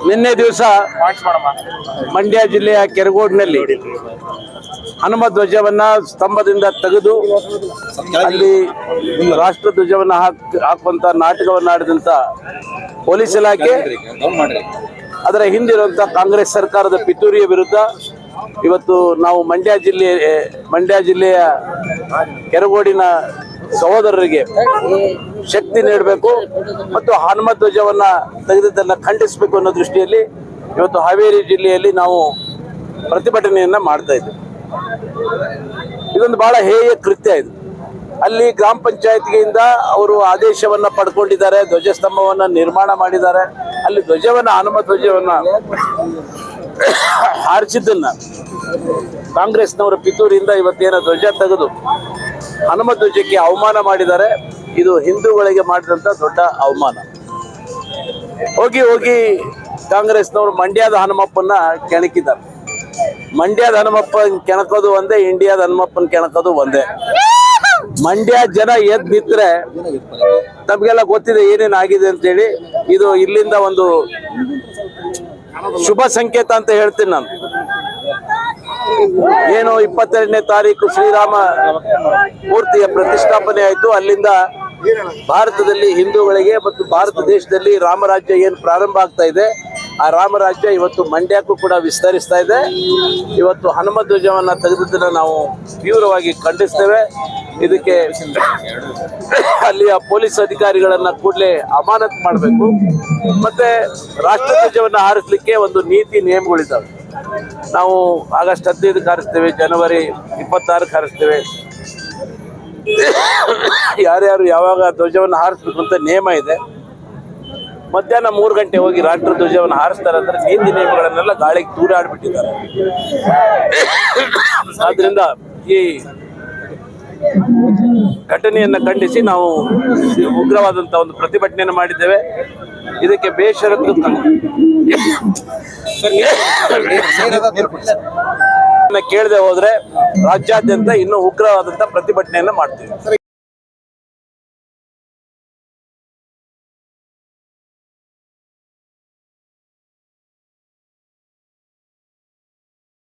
ನಿನ್ನೆ ದಿವಸ ಮಂಡ್ಯ ಜಿಲ್ಲೆಯ ಕೆರಗೋಡಿನಲ್ಲಿ ಹನುಮ ಧ್ವಜವನ್ನ ಸ್ತಂಭದಿಂದ ತೆಗೆದು ಅಲ್ಲಿ ರಾಷ್ಟ್ರ ಧ್ವಜವನ್ನ ಹಾಕುವಂತ ನಾಟಕವನ್ನ ಆಡಿದಂತ ಪೊಲೀಸ್ ಇಲಾಖೆ, ಅದರ ಹಿಂದಿರುವಂತ ಕಾಂಗ್ರೆಸ್ ಸರ್ಕಾರದ ಪಿತೂರಿಯ ವಿರುದ್ಧ ಇವತ್ತು ನಾವು ಮಂಡ್ಯ ಜಿಲ್ಲೆಯ ಕೆರಗೋಡಿನ ಸಹೋದರರಿಗೆ ಶಕ್ತಿ ನೀಡಬೇಕು ಮತ್ತು ಹನುಮ ಧ್ವಜವನ್ನ ತೆಗೆದದ್ದನ್ನು ಖಂಡಿಸಬೇಕು ಅನ್ನೋ ದೃಷ್ಟಿಯಲ್ಲಿ ಇವತ್ತು ಹಾವೇರಿ ಜಿಲ್ಲೆಯಲ್ಲಿ ನಾವು ಪ್ರತಿಭಟನೆಯನ್ನ ಮಾಡ್ತಾ ಇದ್ದೇವೆ. ಇದೊಂದು ಬಹಳ ಹೇಯ ಕೃತ್ಯ. ಇದು ಅಲ್ಲಿ ಗ್ರಾಮ ಪಂಚಾಯತ್ಗೆಯಿಂದ ಅವರು ಆದೇಶವನ್ನ ಪಡ್ಕೊಂಡಿದ್ದಾರೆ, ಧ್ವಜಸ್ತಂಭವನ್ನ ನಿರ್ಮಾಣ ಮಾಡಿದ್ದಾರೆ. ಅಲ್ಲಿ ಹನುಮ ಧ್ವಜವನ್ನ ಹಾರಿಸಿದ್ದನ್ನ ಕಾಂಗ್ರೆಸ್ನವರ ಪಿತೂರಿಯಿಂದ ಇವತ್ತೇನ ಧ್ವಜ ತೆಗೆದು ಹನುಮ ಧ್ವಜಕ್ಕೆ ಅವಮಾನ ಮಾಡಿದ್ದಾರೆ. ಇದು ಹಿಂದೂಗಳಿಗೆ ಮಾಡಿದಂತ ದೊಡ್ಡ ಅವಮಾನ. ಹೋಗಿ ಕಾಂಗ್ರೆಸ್ನವರು ಮಂಡ್ಯದ ಹನುಮಪ್ಪನ ಕೆಣಕಿದ್ದಾರೆ. ಮಂಡ್ಯದ ಹನುಮಪ್ಪನ ಕೆಣಕೋದು ಒಂದೇ, ಇಂಡಿಯಾದ ಹನುಮಪ್ಪನ ಕೆಣಕೋದು ಒಂದೇ. ಮಂಡ್ಯ ಜನ ಎದ್ದು ನಿಂತ್ರೆ ನಮ್ಗೆಲ್ಲ ಗೊತ್ತಿದೆ ಏನೇನಾಗಿದೆ ಅಂತೇಳಿ. ಇದು ಇಲ್ಲಿಂದ ಒಂದು ಶುಭ ಸಂಕೇತ ಅಂತ ಹೇಳ್ತೀನಿ ನಾನು. ಏನು 22ನೇ ತಾರೀಕು ಶ್ರೀರಾಮ ಮೂರ್ತಿಯ ಪ್ರತಿಷ್ಠಾಪನೆ ಆಯಿತು. ಅಲ್ಲಿಂದ ಭಾರತದಲ್ಲಿ ಹಿಂದೂಗಳಿಗೆ ಮತ್ತು ಭಾರತ ದೇಶದಲ್ಲಿ ರಾಮರಾಜ್ಯ ಏನು ಪ್ರಾರಂಭ ಆಗ್ತಾ ಇದೆ, ಆ ರಾಮರಾಜ್ಯ ಇವತ್ತು ಮಂಡ್ಯಕ್ಕೂ ಕೂಡ ವಿಸ್ತರಿಸ್ತಾ ಇದೆ. ಇವತ್ತು ಹನುಮ ಧ್ವಜವನ್ನ ತೆಗೆದದ್ದನ್ನು ನಾವು ತೀವ್ರವಾಗಿ ಖಂಡಿಸ್ತೇವೆ. ಇದಕ್ಕೆ ಅಲ್ಲಿಯ ಪೊಲೀಸ್ ಅಧಿಕಾರಿಗಳನ್ನ ಕೂಡಲೇ ಅಮಾನತ್ ಮಾಡಬೇಕು. ಮತ್ತೆ ರಾಷ್ಟ್ರ ಧ್ವಜವನ್ನ ಹಾರಿಸಲಿಕ್ಕೆ ಒಂದು ನೀತಿ ನಿಯಮಗಳಿದ್ದಾವೆ. ನಾವು ಆಗಸ್ಟ್ 15ಕ್ಕೆ ಹಾರಿಸ್ತೇವೆ, ಜನವರಿ 26ಕ್ಕೆ ಹಾರಿಸ್ತೇವೆ. ಯಾರ್ಯಾರು ಯಾವಾಗ ಧ್ವಜವನ್ನು ಹಾರಿಸ್ಬೇಕು ಅಂತ ನಿಯಮ ಇದೆ. ಮಧ್ಯಾಹ್ನ 3 ಗಂಟೆ ಹೋಗಿ ರಾಷ್ಟ್ರ ಧ್ವಜವನ್ನು ಹಾರಿಸ್ತಾರೆ ಅಂದ್ರೆ ನೀತಿ ನಿಯಮಗಳನ್ನೆಲ್ಲ ಗಾಳಿಗೆ ತೂರಾಡ್ಬಿಟ್ಟಿದ್ದಾರೆ. ಆದ್ರಿಂದ ಈ ಘಟನೆಯನ್ನ ಖಂಡಿಸಿ ನಾವು ಉಗ್ರವಾದಂತ ಒಂದು ಪ್ರತಿಭಟನೆಯನ್ನು ಮಾಡಿದ್ದೇವೆ. ಇದಕ್ಕೆ ಬೇಷರತ್ತು ಕೇಳದೆ ಹೋದ್ರೆ ರಾಜ್ಯಾದ್ಯಂತ ಇನ್ನೂ ಉಗ್ರವಾದಂತ ಪ್ರತಿಭಟನೆಯನ್ನ ಮಾಡ್ತೀವಿ.